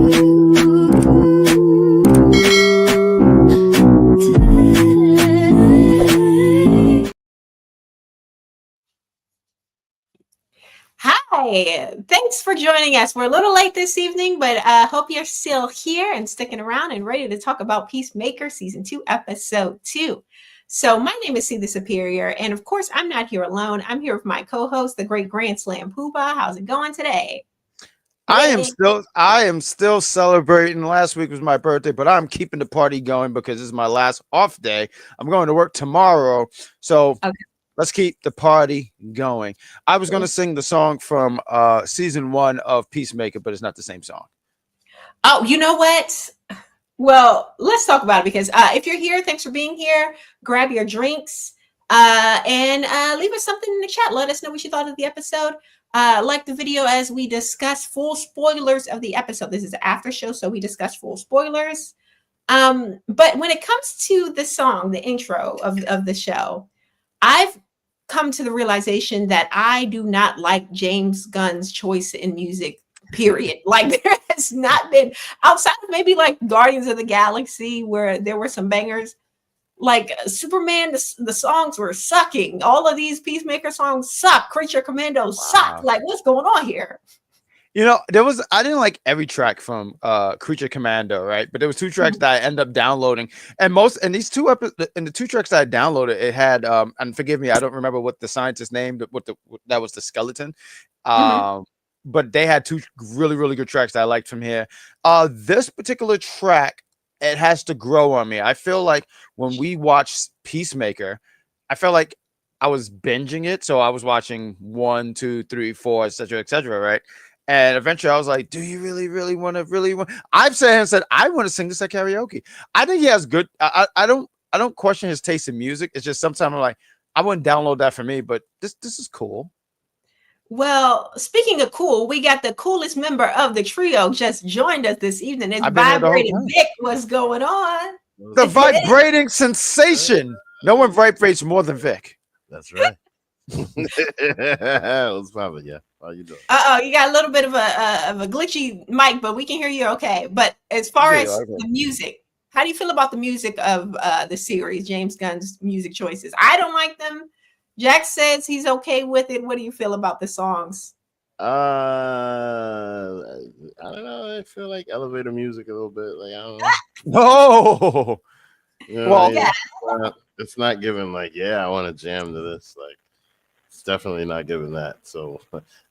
Hi, thanks for joining us. We're a little late this evening, but hope you're still here and sticking around and ready to talk about Peacemaker Season 2, Episode 2. So my name is C the Superior, and of course, I'm not here alone. I'm here with my co-host, the great Grand Slam Poobah. How's it going today? I am still celebrating. Last week was my birthday, but I'm keeping the party going because this is my last off day. I'm going to work tomorrow, so let's keep the party going. I was going to sing the song from season 1 of Peacemaker, but it's not the same song. Oh, you know what? Well, let's talk about it because if you're here, thanks for being here. Grab your drinks and leave us something in the chat. Let us know what you thought of the episode. Like the video as we discuss full spoilers of the episode. This is an after show, so we discuss full spoilers. But when it comes to the song, the intro of the show, I've come to the realization that I do not like James Gunn's choice in music, period. Like there has not been, outside of maybe like Guardians of the Galaxy, where there were some bangers, like Superman, the songs were sucking. All of these Peacemaker songs suck. Creature Commandos suck. Like, what's going on here? You know, I didn't like every track from Creature Commando, right? But there was 2 tracks that I ended up downloading, and these the 2 tracks that I downloaded, it had and forgive me, I don't remember what the scientist named, that was the skeleton. But they had 2 really, really good tracks that I liked from here. This particular track, it has to grow on me. I feel like when we watched Peacemaker, I felt like I was binging it. So I was watching 1, 2, 3, 4, etc., right? And eventually I was like, do you really want to I've said and said, I want to sing this at karaoke. I think he has good, I don't question his taste in music. It's just sometimes I'm like, I wouldn't download that for me, but this is cool. Well, speaking of cool, we got the coolest member of the trio just joined us this evening. It's vibrating Vic. What's going on? The vibrating sensation. No one vibrates more than Vic. That's right. What's poppin', yeah? How you doing? You got a little bit of a glitchy mic, but we can hear you okay. But as far as the music, how do you feel about the music of the series, James Gunn's music choices? I don't like them. Jack says he's okay with it. What do you feel about the songs? I don't know. I feel like elevator music a little bit. Like, I don't know. No. You know, well, it's not giving like, I want to jam to this. Like, it's definitely not giving that. So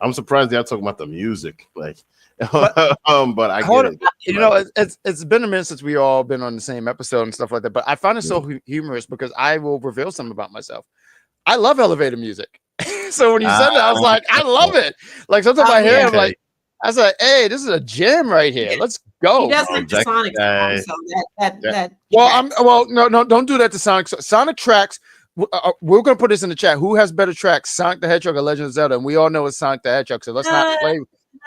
I'm surprised y'all talking about the music. Like, but I get it. You know, it's been a minute since we all been on the same episode and stuff like that. But I find it so humorous because I will reveal something about myself. I love elevator music. So when you said that, I was like, I love it. Like sometimes I hear it, like, I was like, hey, this is a gem right here. Let's go. He does like the Sonic song, so no, don't do that to Sonic. Sonic tracks. We're gonna put this in the chat. Who has better tracks, Sonic the Hedgehog or Legend of Zelda? And we all know it's Sonic the Hedgehog. So let's not play.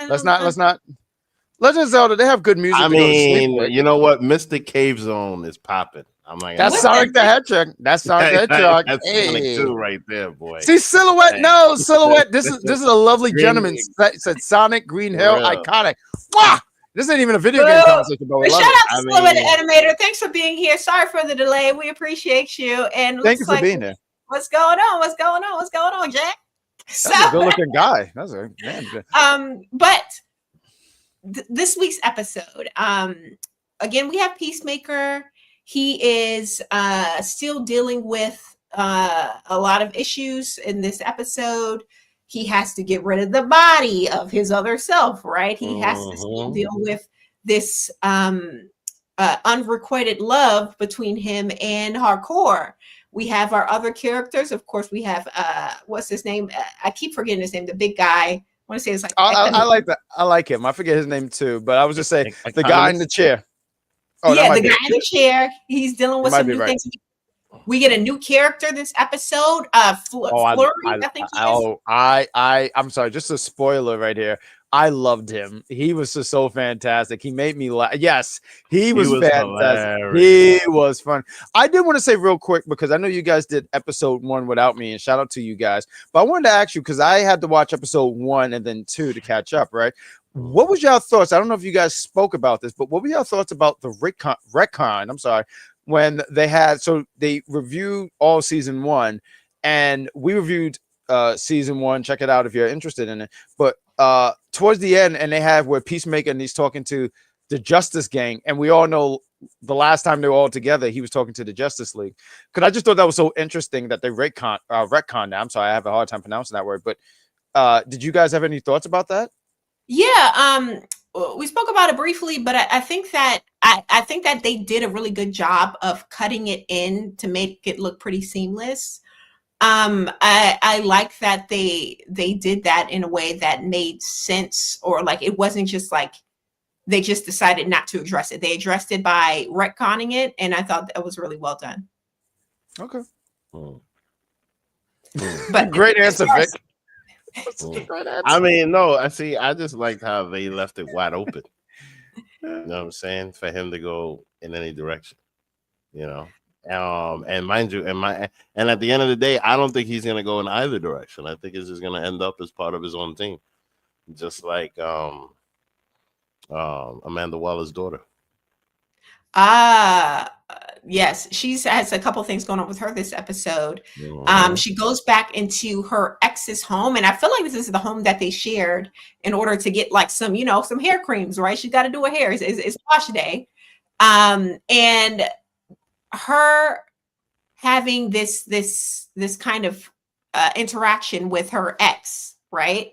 Let's not. Legend of Zelda. They have good music. I mean, you know what? Mystic Cave Zone is popping. I'm like, that's Sonic the Hedgehog. That's Sonic the Hedgehog. That's Sonic 2 right there, boy. See, Silhouette. No, Silhouette. This is a lovely gentleman. Said Sonic Green Hill iconic. Wow. This ain't even a video game conversation, but shout out to Silhouette Animator. Thanks for being here. Sorry for the delay. We appreciate you. And thank you for being here. What's going on, Jack? That's a good-looking guy. That's a man. But this week's episode, again, we have Peacemaker. He is still dealing with a lot of issues in this episode. He has to get rid of the body of his other self, right? He has to still deal with this unrequited love between him and Hardcore. We have our other characters. Of course, we have, what's his name? I keep forgetting his name, the big guy. I want to say it's like... I like that. I like him. I forget his name too, but I was just saying the guy in the chair. Oh, the guy in the chair. He's dealing with some new things. We get a new character this episode. Flurry, I think he is. I'm sorry, just a spoiler right here. I loved him. He was just so fantastic. He made me laugh. Yes, he was fantastic. Hilarious. He was fun. I did want to say real quick, because I know you guys did episode 1 without me, and shout out to you guys. But I wanted to ask you, because I had to watch episode 1 and then 2 to catch up, right? What was your thoughts? I don't know if you guys spoke about this, but what were your thoughts about the retcon? I'm sorry, when they reviewed all season 1, and we reviewed season 1. Check it out if you're interested in it. But towards the end, and they have where Peacemaker and he's talking to the Justice Gang, and we all know the last time they were all together, he was talking to the Justice League. Because I just thought that was so interesting that they retcon that. I'm sorry, I have a hard time pronouncing that word. But did you guys have any thoughts about that? Yeah, we spoke about it briefly, but I think that I think that they did a really good job of cutting it in to make it look pretty seamless. I like that they did that in a way that made sense, or like it wasn't just like they just decided not to address it. They addressed it by retconning it, and I thought that was really well done. Okay. But great answer, Vic. I mean, no, I just liked how they left it wide open. You know what I'm saying? For him to go in any direction, you know. And mind you, and at the end of the day, I don't think he's gonna go in either direction. I think he's just gonna end up as part of his own team, just like Amanda Waller's daughter. Yes, she has a couple things going on with her this episode. She goes back into her ex's home, and I feel like this is the home that they shared in order to get like some hair creams, right? She's got to do her hair. It's wash day. And her having this kind of interaction with her ex, right?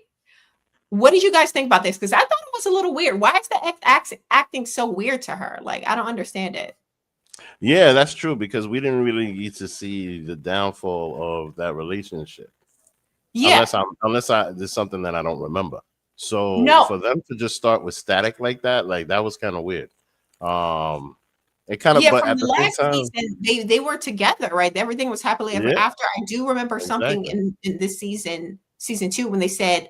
What did you guys think about this? Because I thought it was a little weird. Why is the ex acting so weird to her? Like, I don't understand it. Yeah, that's true, because we didn't really get to see the downfall of that relationship. Yeah. Unless there's something that I don't remember. So No. For them to just start with static like that was kind of weird. It kind of, but from at the last same time, season, they were together, right? Everything was happily ever after. I do remember something in this season 2, when they said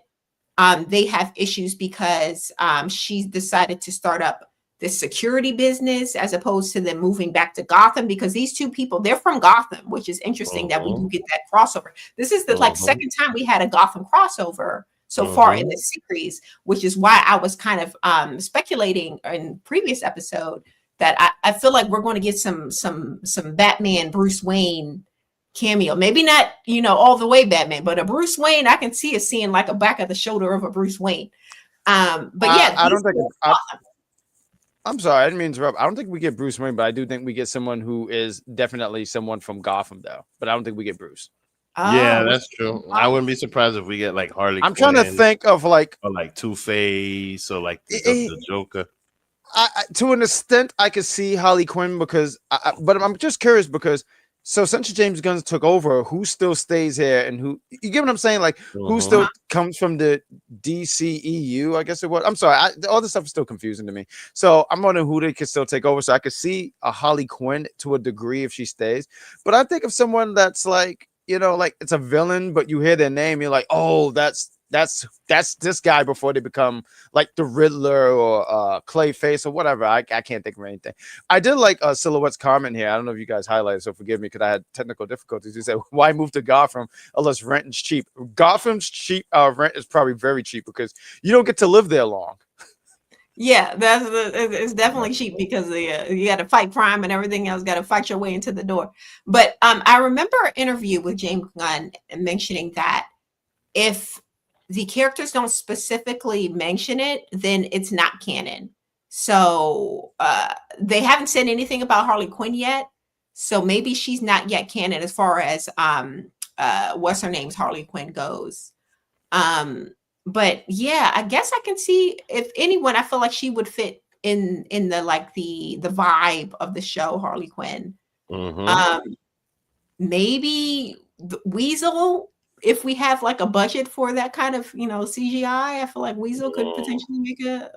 they have issues because she decided to start up this security business as opposed to them moving back to Gotham, because these two people, they're from Gotham, which is interesting that we do get that crossover. This is the second time we had a Gotham crossover so far in this series, which is why I was kind of speculating in previous episode that I feel like we're going to get some Batman Bruce Wayne cameo. Maybe not, all the way Batman, but a Bruce Wayne, I can see us seeing like a back of the shoulder of a Bruce Wayne. But yeah, I don't think I'm sorry, I didn't mean to interrupt. I don't think we get Bruce Wayne, but I do think we get someone who is definitely someone from Gotham, though. But I don't think we get Bruce. Yeah, that's true. I wouldn't be surprised if we get like Harley Quinn. I'm trying to think of or like Two-Face, or like the Joker. To an extent, I could see Harley Quinn but I'm just curious because since James Gunn took over, who still stays here and who, you get what I'm saying? Like who still comes from the DCEU, I guess it was. I'm sorry, all this stuff is still confusing to me. So I'm wondering who they could still take over. So I could see a Harley Quinn to a degree if she stays. But I think of someone that's like, like it's a villain, but you hear their name, you're like, oh, that's this guy before they become like the Riddler or Clayface or whatever. I can't think of anything. I did like Silhouette's comment here. I don't know if you guys highlighted, so forgive me because I had technical difficulties. He said, why move to Gotham unless rent is cheap? Gotham's cheap. Rent is probably very cheap because you don't get to live there long. Yeah, it's definitely cheap because you got to fight crime and everything else. Got to fight your way into the door. But I remember an interview with James Gunn mentioning that if the characters don't specifically mention it, then it's not canon. So they haven't said anything about Harley Quinn yet. So maybe she's not yet canon as far as what's her name's Harley Quinn goes. But yeah, I guess I can see if anyone, I feel like she would fit in the like the vibe of the show, Harley Quinn. Maybe the Weasel. If we have like a budget for that kind of, CGI, I feel like Weasel could potentially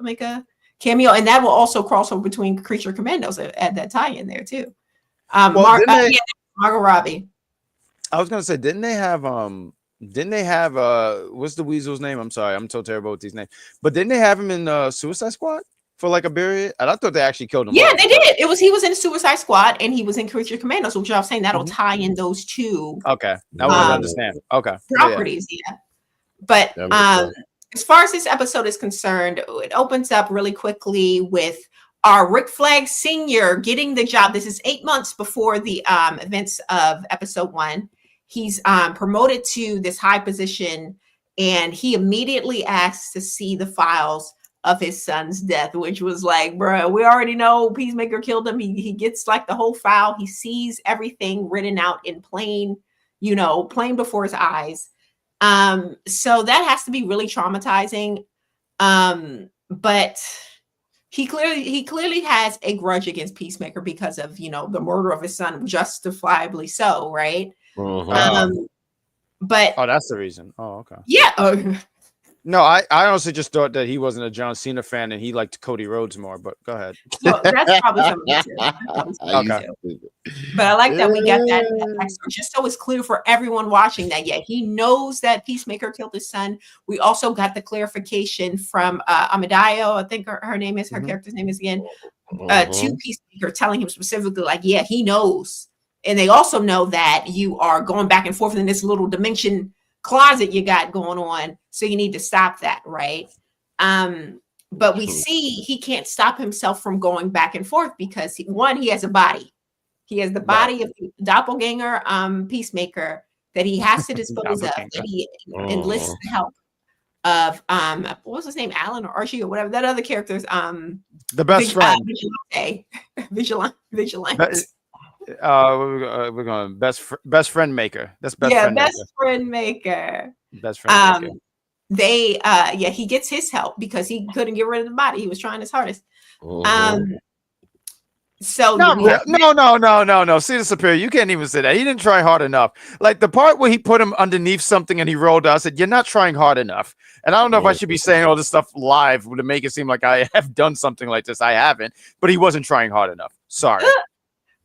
make a cameo, and that will also cross over between Creature Commandos at that tie in there too. Margot Robbie. I was gonna say, didn't they have what's the Weasel's name? I'm sorry, I'm so terrible with these names. But didn't they have him in Suicide Squad for like a period? And I thought they actually killed him. Yeah, they did. He was in Suicide Squad and he was in Creature Commandos, which I was saying that'll tie in those two. Okay, I want to understand. Okay, properties, yeah. But as far as this episode is concerned, it opens up really quickly with our Rick Flag Sr. getting the job. This is 8 months before the events of episode 1. He's promoted to this high position, and he immediately asks to see the files of his son's death, which was like, bro, we already know Peacemaker killed him. He gets like the whole file. He sees everything written out in plain before his eyes. So that has to be really traumatizing. But he clearly has a grudge against Peacemaker because of, the murder of his son, justifiably so, right? But that's the reason. Oh, okay. Yeah. No, I honestly just thought that he wasn't a John Cena fan and he liked Cody Rhodes more, but go ahead. Well, that's probably something too. Okay. But I like that we got that text, just so it's clear for everyone watching that, he knows that Peacemaker killed his son. We also got the clarification from Amadayo, I think her name is, her character's name is again, to Peacemaker, telling him specifically, like, he knows. And they also know that you are going back and forth in this little dimension closet you got going on, so you need to stop that, right? But we see he can't stop himself from going back and forth because he has a body. He has the body of the doppelganger Peacemaker that he has to dispose of, and he enlists the help of what was his name, Alan or Archie or whatever that other character's the best friend, Vigilante. We're going best friend maker. That's best friend maker. Best friend maker. They he gets his help because he couldn't get rid of the body. He was trying his hardest. So no. See the superior. You can't even say that. He didn't try hard enough. Like the part where he put him underneath something and he rolled out, I said, "You're not trying hard enough." And I don't know if I should be saying all this stuff live to make it seem like I have done something like this. I haven't, but he wasn't trying hard enough. Sorry.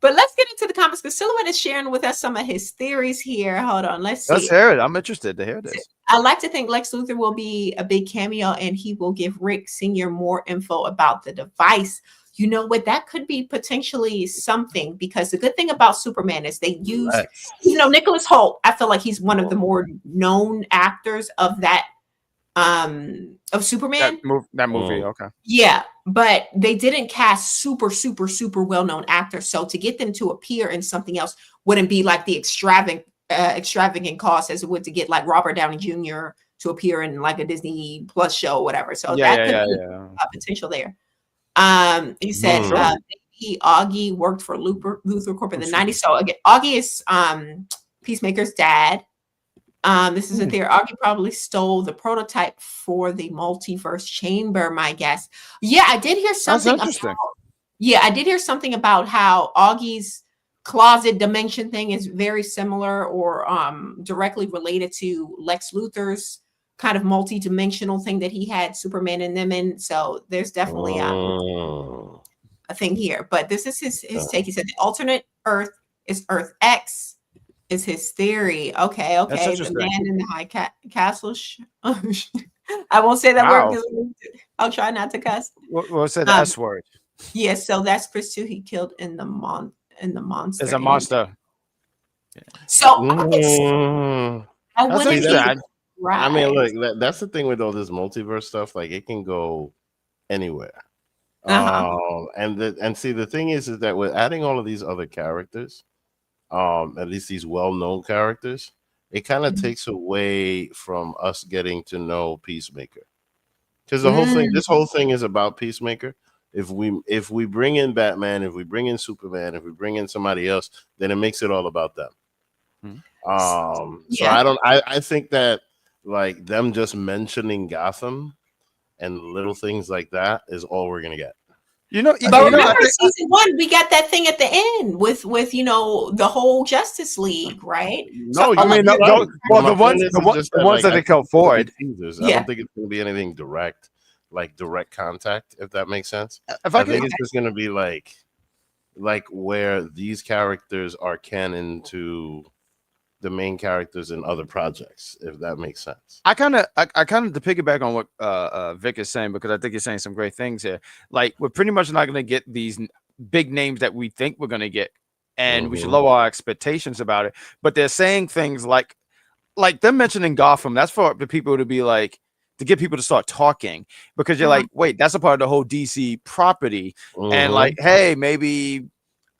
But let's get into the comments because Silhouette is sharing with us some of his theories here. Hold on, let's see. Let's hear it. I'm interested to hear this. I like to think Lex Luthor will be a big cameo and he will give Rick Sr. more info about the device. You know what? That could be potentially something, because the good thing about Superman is they use, Nicholas Hoult. I feel like he's one of the more known actors of that, of Superman. That movie, okay. Yeah, but they didn't cast super well-known actors. So to get them to appear in something else wouldn't be like the extravagant cost as it would to get like Robert Downey Jr. to appear in like a Disney Plus show or whatever. So that could be potential there. He said Augie worked for Luthor Corp in the 90s. So again, Augie is Peacemaker's dad. This is a theory. Augie probably stole the prototype for the multiverse chamber, my guess. Yeah, I did hear something. I did hear something about how Augie's closet dimension thing is very similar or directly related to Lex Luthor's kind of multi-dimensional thing that he had Superman and them in. So there's definitely a thing here. But this is his take. He said the alternate Earth is Earth X. Is his theory. Okay. The man in the high castle. I won't say that word. I'll try not to cuss. We'll say the S word. Yeah, so that's Chris too. He killed in the monster. It's a monster. So I mean, look, that's the thing with all this multiverse stuff. Like, it can go anywhere. And see, the thing is that with adding all of these other characters, at least these well-known characters, it kind of takes away from us getting to know Peacemaker, because this whole thing is about Peacemaker. If we bring in Batman, if we bring in Superman, if we bring in somebody else, then it makes it all about them. So I think that like them just mentioning Gotham and little things like that is all we're gonna get. But remember, season 1, we got that thing at the end with the whole Justice League, right? No, I mean, the ones that they come forward. I don't think it's going to be anything direct contact, if that makes sense. I think it's just going to be like where these characters are canon to the main characters in other projects, if that makes sense. I kind of to piggyback on what Vic is saying, because I think he's saying some great things here. Like, we're pretty much not going to get these big names that we think we're going to get, and we should lower our expectations about it. But they're saying things like them mentioning Gotham. That's for the people to be like, to get people to start talking, because you're like, wait, that's a part of the whole DC property. And like, hey, maybe,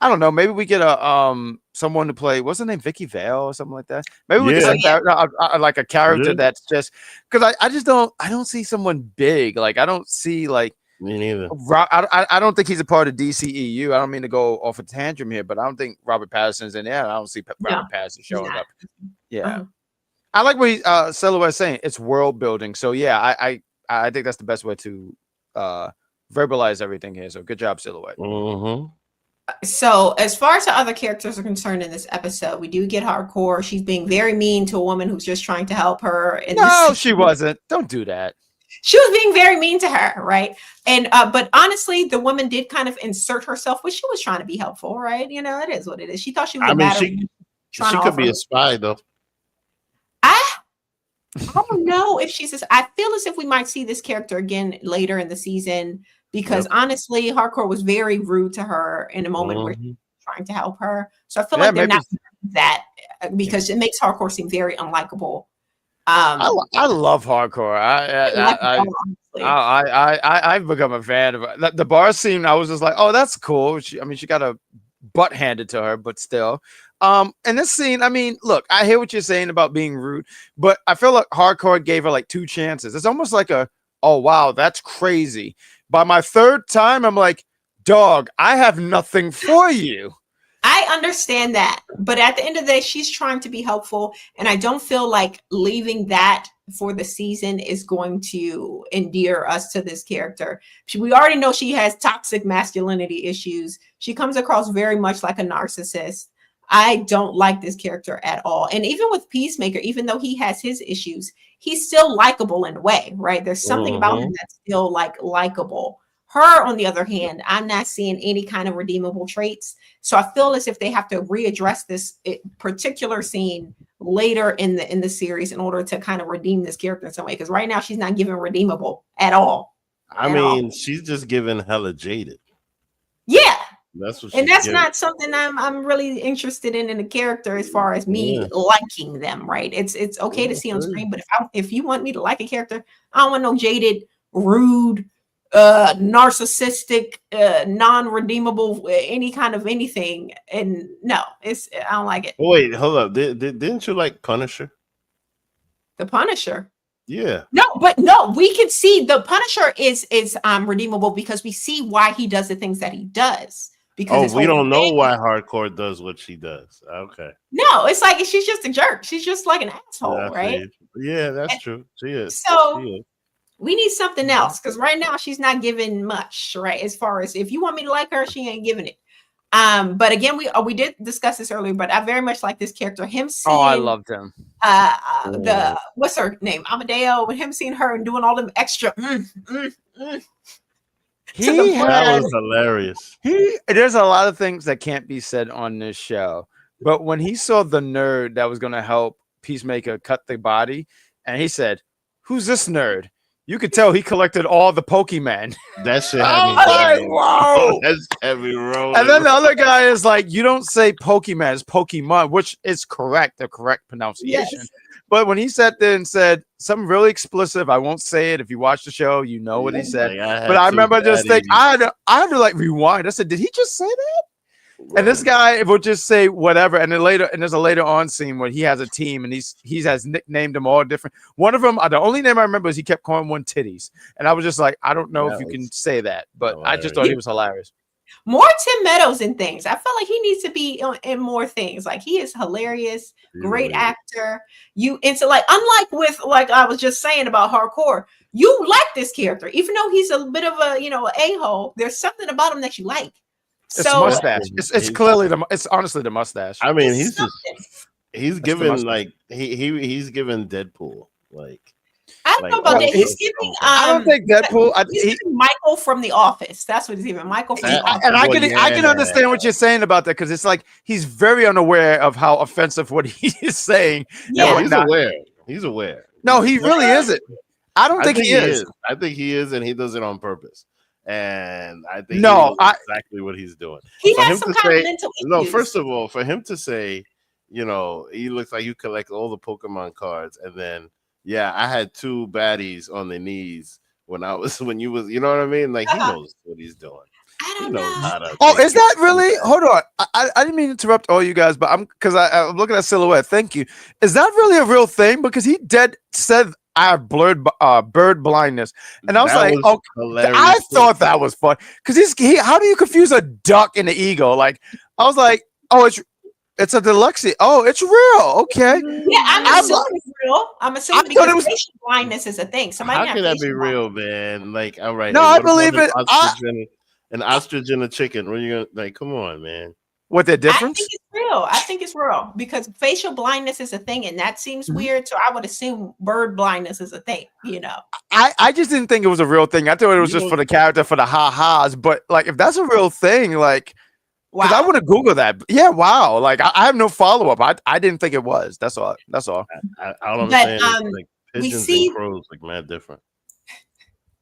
I don't know, maybe we get a someone to play, what's her name, Vicky Vale or something like that. Maybe we get like a character that's just, because I just don't see someone big. Like, I don't see like, me neither. I don't think he's a part of DCEU. I don't mean to go off a tantrum here, but I don't think Robert Pattinson's in there. I don't see Robert Pattinson showing up. Yeah. I like what Silhouette's saying. It's world building. So yeah, I think that's the best way to verbalize everything here. So good job, Silhouette. So as far as the other characters are concerned in this episode, we do get Hardcore. She's being very mean to a woman who's just trying to help her. No, she wasn't. Don't do that. She was being very mean to her, right? And but honestly, the woman did kind of insert herself, but she was trying to be helpful, right? You know, it is what it is. She thought she was. She could be a spy, though. I don't know if she's. I feel as if we might see this character again later in the season, because honestly, Hardcore was very rude to her in a moment where she was trying to help her. So I feel like they're not that, because it makes Hardcore seem very unlikable. I love Hardcore. I've become a fan of it. The bar scene. I was just like, oh, that's cool. She got a butt handed to her, but still. And this scene, I mean, look, I hear what you're saying about being rude, but I feel like Hardcore gave her like 2 chances. It's almost like oh wow, that's crazy. By my 3rd time, I'm like, dog, I have nothing for you. I understand that, but at the end of the day, she's trying to be helpful, and I don't feel like leaving that for the season is going to endear us to this character. We already know she has toxic masculinity issues. She comes across very much like a narcissist. I don't like this character at all. And even with Peacemaker, even though he has his issues, he's still likable in a way, right? There's something about him that's still like likable. Her, on the other hand, I'm not seeing any kind of redeemable traits. So I feel as if they have to readdress this particular scene later in the series in order to kind of redeem this character in some way. Because right now she's not given redeemable at all. She's just given hella jaded. Yeah. That's what, and that's not something I'm really interested in a character as far as me liking them, right? It's okay to see on screen, but if you want me to like a character, I don't want no jaded, rude, narcissistic, non-redeemable, any kind of anything. And no, I don't like it. Wait, hold up. Didn't you like Punisher? The Punisher? Yeah. No, we can see the Punisher is redeemable because we see why he does the things that he does. Because we don't know why Hardcore does what she does. Okay. No, it's like she's just a jerk. She's just like an asshole, right? Yeah, that's true. She is. So we need something else, because right now she's not giving much, right? As far as if you want me to like her, she ain't giving it. But again, we did discuss this earlier, but I very much like this character. Him seeing I loved him. The what's her name? Amadeo, with him seeing her and doing all them extra that was hilarious. There's a lot of things that can't be said on this show, but when he saw the nerd that was going to help Peacemaker cut the body, and he said, "Who's this nerd?" You could tell he collected all the Pokemon. That shit had me wow. That's heavy rolling. And then the other guy is like, you don't say Pokemon, it's Pokemon, which is correct, the correct pronunciation. Yes. But when he sat there and said something really explicit, I won't say it. If you watch the show, you know what he said. But I remember just thinking, I had to like rewind. I said, did he just say that? Right. And this guy will just say whatever. And then there's a later on scene where he has a team and he has nicknamed them all different. One of them, the only name I remember is he kept calling one titties. And I was just like, I don't know if you can say that, but hilarious. I just thought he was hilarious. More Tim Meadows in things. I feel like he needs to be in more things. Like, he is hilarious, great actor. Unlike with, like I was just saying about Hardcore, you like this character, even though he's a bit of a a-hole. There's something about him that you like. It's mustache. It's clearly it's honestly the mustache. I mean, he's given like he's given Deadpool like. I don't know about that. He's giving. I don't think Deadpool. He's Michael from The Office. That's what he's even. Michael from The Office. And I can understand what you're saying about that, because it's like he's very unaware of how offensive what he is saying. Yeah, he's aware. He's aware. No, he really isn't. I don't think he is. I think he is, and he does it on purpose. And I think he knows exactly what he's doing. He has some kind of mental issues. No, first of all, for him to say, he looks like you collect all the Pokemon cards, and then yeah, I had two baddies on their knees when you was, you know what I mean? Like he knows what he's doing. I He don't knows know. how to. Oh, Take is that really? care. Hold on. I didn't mean to interrupt all you guys, but I'm looking at Silhouette. Thank you. Is that really a real thing? Because he dead said I have bird blindness, and I was That like, was oh, I hilarious. thought that was fun because how do you confuse a duck and an eagle? Like I was like, oh, it's a dyslexia. Oh, it's real. Okay. Yeah, I'm I'm, assuming it's real. I'm I assuming thought because it was. facial blindness is a thing. Somebody How can have can that be facial blindness. real, man? Like, all right, No, and I what about believe it. an ostrich and a chicken? What are you gonna like? Come on, man. What the I difference? think it's real. I think it's real because facial blindness is a thing, and that seems Mhm. weird. So I would assume bird blindness is a thing. You know. I just didn't think it was a real thing. I thought it was You just know, for the character, for the ha-has. But like, if that's a real thing, like, because I Wow. want to Google that. Yeah, wow. Like, I have no follow-up. I didn't think it was. That's all. That's all. all I'm But saying is like we pigeons and see crows like mad different.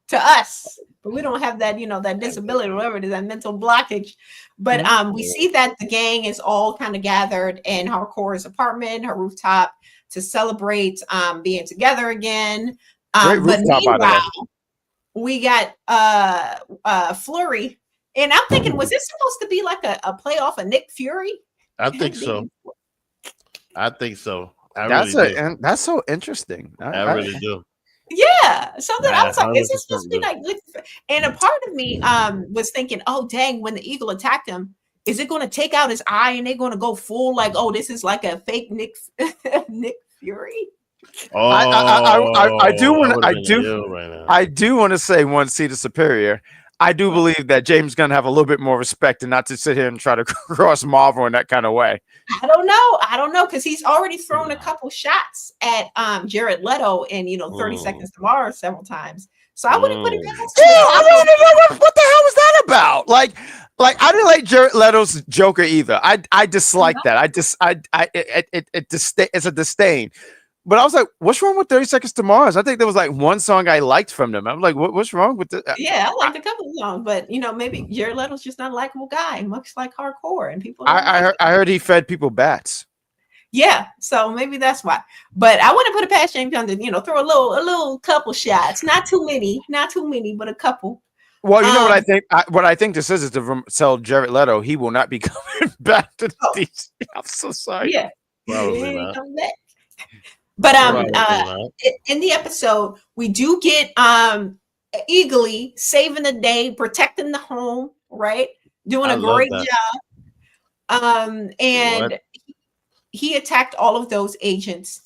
to us, but we don't have that, that disability, or whatever it is, that mental blockage. But we see that the gang is all kind of gathered in Hardcore's apartment, her rooftop, to celebrate being together again. Great But rooftop, by the way. meanwhile, we got Flurry, and I'm thinking, was this supposed to be like a play off of Nick Fury? I think so. I think so. That's so interesting. I really do. Yeah, something I was like, is this 100% supposed to be do. like? And a part of me was thinking, oh dang, when the eagle attacked him, is it going to take out his eye and they're going to go full like, oh, this is like a fake Nick Fury? Oh, I do want that would've been ill right now. I do want to say one Cedar Superior. I do believe that James Gunn have a little bit more respect and not to sit here and try to cross Marvel in that kind of way. I don't know, because he's already thrown a couple shots at Jared Leto in 30 Seconds to Mars several times. So I wouldn't put it past him. I don't know what the hell was that about. Like I didn't like Jared Leto's Joker either. I dislike that. It's a disdain. But I was like, what's wrong with 30 Seconds to Mars? I think there was like one song I liked from them. I'm like, what's wrong with this? Yeah, I liked a couple of songs, but maybe Jared Leto's just not a likable guy, much like Hardcore, and people. I heard he fed people bats. Yeah, so maybe that's why. But I wouldn't put it past James Gunn to throw a little couple shots, not too many, but a couple. Well, you know what I think. What I think this is to sell Jared Leto. He will not be coming back to DC. I'm so sorry. Yeah, Probably not. But in the episode, we do get Eagly saving the day, protecting the home, right? Doing a great job. And he attacked all of those agents.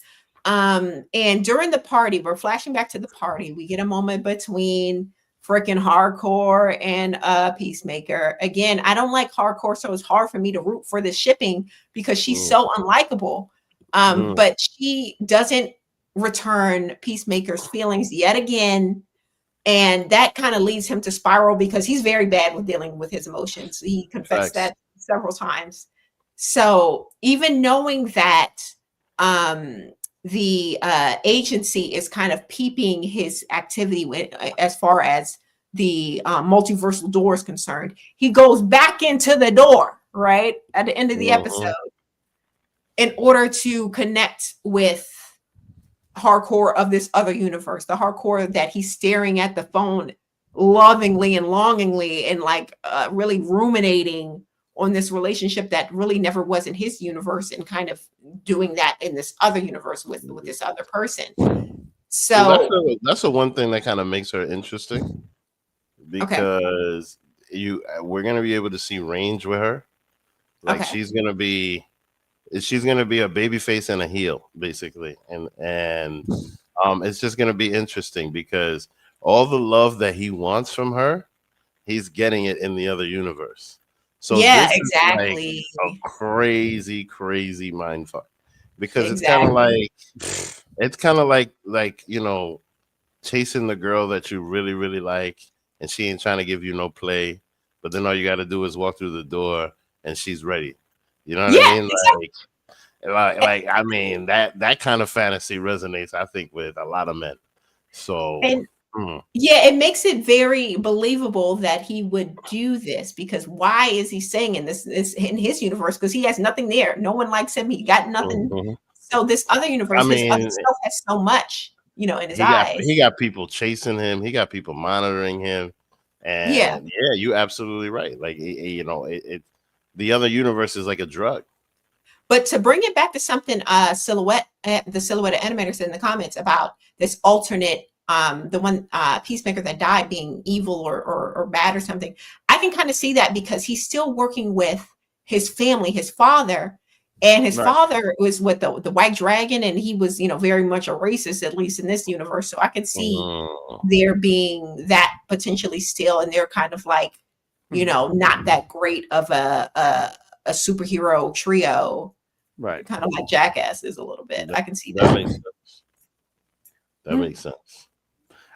And during the party, we're flashing back to the party. We get a moment between freaking Hardcore and Peacemaker. Again, I don't like Hardcore, so it's hard for me to root for the shipping because she's so unlikable. But she doesn't return Peacemaker's feelings yet again. And that kind of leads him to spiral because he's very bad with dealing with his emotions. He confessed that several times. So even knowing that the agency is kind of peeping his activity as far as the multiversal door is concerned, he goes back into the door, right? At the end of the episode, in order to connect with Hardcore of this other universe, the Hardcore that he's staring at the phone lovingly and longingly and like really ruminating on this relationship that really never was in his universe, and kind of doing that in this other universe with this other person. So that's the one thing that kind of makes her interesting, because we're gonna be able to see range with her. Like she's gonna be a baby face and a heel, basically, and it's just gonna be interesting because all the love that he wants from her, he's getting it in the other universe. So yeah, this exactly. is like a crazy mind fuck, because it's kind of like chasing the girl that you really like, and she ain't trying to give you no play, but then all you got to do is walk through the door and she's ready. You know what I mean? Exactly. Like I mean that kind of fantasy resonates, I think, with a lot of men. So yeah, it makes it very believable that he would do this, because why is he saying in this in his universe? Because he has nothing there. No one likes him. He got nothing. So this other universe, this other stuff has so much. you know, in his He got eyes. people chasing him. He got people monitoring him. Yeah. And yeah, you're absolutely right. Like you know, the other universe is like a drug. But to bring it back to something the Silhouette animator said in the comments about this alternate, the one Peacemaker that died being evil or bad or something, I can kind of see that because he's still working with his family, his father, and his father was with the White Dragon, and he was, you know, very much a racist, at least in this universe. So I can see there being that potentially still, and they're kind of like, you know, not that great of a superhero trio. Right. Kind of like Jackasses a little bit. I can see that. that. Makes sense. That makes sense.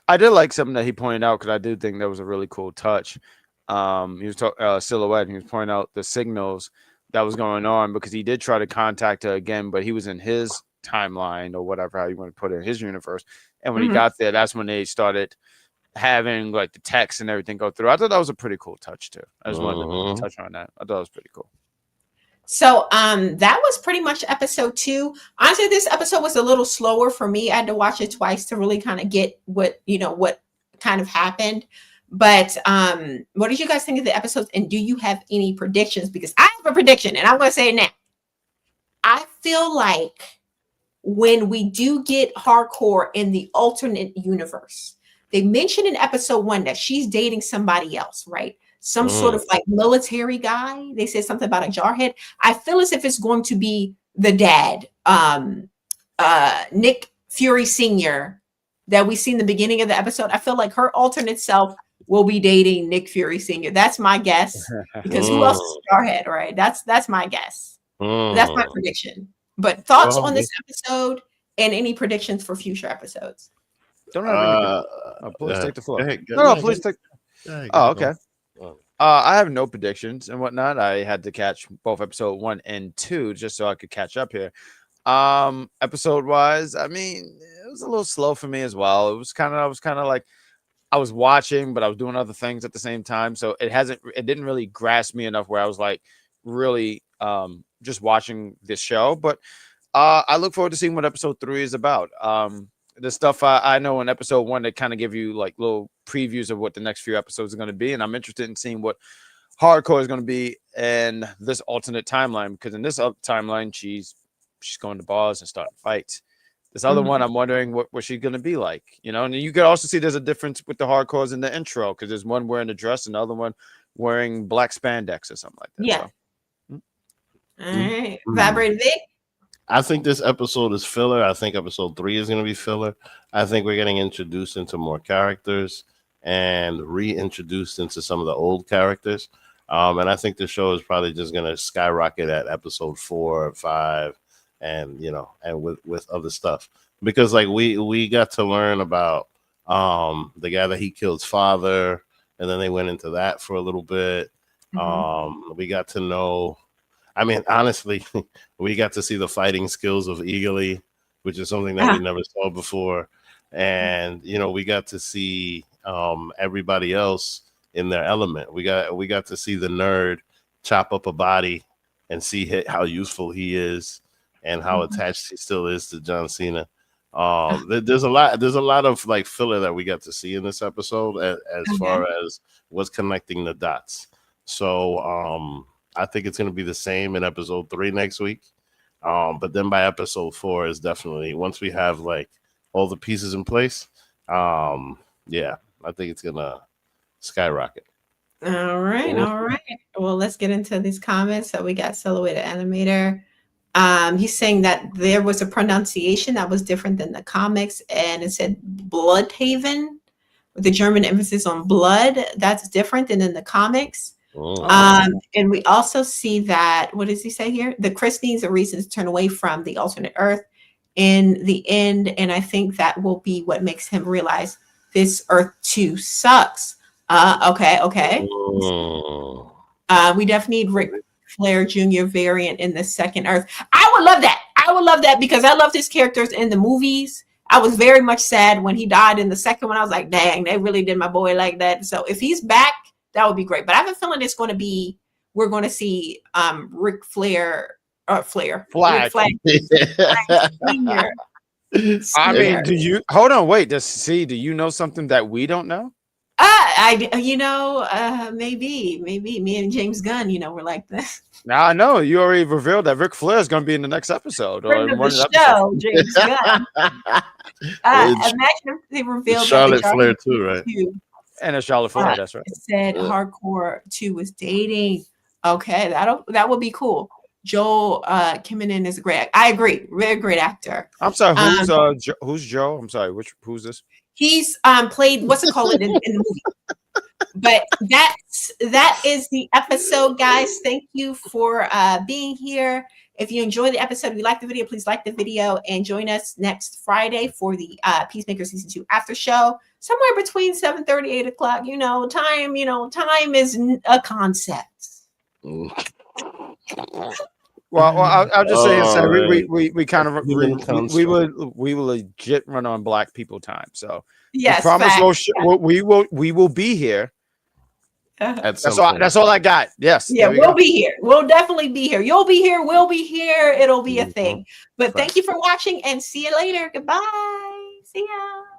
I did like something that he pointed out because I do think that was a really cool touch. He was talking Silhouette, and he was pointing out the signals that was going on because he did try to contact her again, but he was in his timeline or whatever, how you want to put it, in his universe. And when he got there, that's when they started having like the text and everything go through. I thought that was a pretty cool touch too. I just wanted to touch on that. I thought it was pretty cool. So that was pretty much episode 2. Honestly, this episode was a little slower for me. I had to watch it twice to really kind of get what kind of happened. But what did you guys think of the episodes? And do you have any predictions? Because I have a prediction, and I'm going to say it now. I feel like when we do get hardcore in the alternate universe, they mentioned in episode 1 that she's dating somebody else, right? Some sort of like military guy. They said something about a jarhead. I feel as if it's going to be the dad, Nick Fury Sr., that we see in the beginning of the episode. I feel like her alternate self will be dating Nick Fury Sr. That's my guess. Because who else is jarhead, right? That's my guess. That's my prediction. But thoughts on this episode and any predictions for future episodes? Don't have any. Please take the floor. Please take. Oh, okay. I have no predictions and whatnot. I had to catch both episode 1 and 2 just so I could catch up here. Episode wise, I mean, it was a little slow for me as well. I was kind of like, I was watching, but I was doing other things at the same time. So it didn't really grasp me enough where I was like really just watching this show. But I look forward to seeing what episode 3 is about. The stuff I know in episode 1, they kind of give you like little previews of what the next few episodes are going to be. And I'm interested in seeing what hardcore is going to be in this alternate timeline, because in this timeline, she's going to bars and starting fights. This other one, I'm wondering what she's going to be like, you know. And you could also see there's a difference with the hardcores in the intro, because there's one wearing a dress and the other one wearing black spandex or something like that. Yeah. So. All right. Vibrate Vic. I think this episode is filler. I think episode 3 is going to be filler. I think we're getting introduced into more characters and reintroduced into some of the old characters. And I think the show is probably just going to skyrocket at episode 4 or 5 and, you know, and with other stuff. Because like we got to learn about the guy that he killed's father, and then they went into that for a little bit. We got to know, I mean, honestly, we got to see the fighting skills of Eagly, which is something that we never saw before. And, you know, we got to see everybody else in their element. We got to see the nerd chop up a body and see how useful he is and how attached he still is to John Cena. There's a lot of like filler that we got to see in this episode as far as what's connecting the dots. So I think it's going to be the same in episode 3 next week. But then by episode 4 is definitely, once we have like all the pieces in place. Yeah, I think it's going to skyrocket. All right. Well, let's get into these comments. So we got Silhouette Animator. He's saying that there was a pronunciation that was different than the comics, and it said Bloodhaven with the German emphasis on blood. That's different than in the comics. And we also see that, what does he say here? The Chris needs a reason to turn away from the alternate Earth in the end. And I think that will be what makes him realize this Earth too sucks. Okay. We definitely need Ric Flair Jr. variant in the second Earth. I would love that because I loved his characters in the movies. I was very much sad when he died in the second one. I was like, dang, they really did my boy like that. So if he's back, that would be great. But I have a feeling we're going to see Ric Flair, Flair Sr. I mean, Scared. do you hold on? Wait, do you know something that we don't know? Maybe me and James Gunn, we're like this. Now I know you already revealed that Ric Flair is going to be in the next episode or Friend in of one the of the episodes. show, James Gunn. It's Imagine if they revealed Charlotte that Flair too, right? And a Charlotte Flair, that's right. Said Hardcore 2 was dating. Okay, that would be cool. Joel Kinnaman is great. I agree, really great actor. I'm sorry, who's Joe? I'm sorry, who's this? He's played what's it called in the movie. But that is the episode, guys. Thank you for being here. If you enjoyed the episode, if you like the video, please like the video and join us next Friday for the Peacemaker season 2 after show, somewhere between 7:30, 8 o'clock. Time is a concept. Well, I'll just say we kind of we will legit run on Black people time. So yes, we promise we will be here. That's all I got. Yes. Yeah, we'll be here. We'll definitely be here. You'll be here. We'll be here. It'll be a thing. But thank you for watching and see you later. Goodbye. See ya.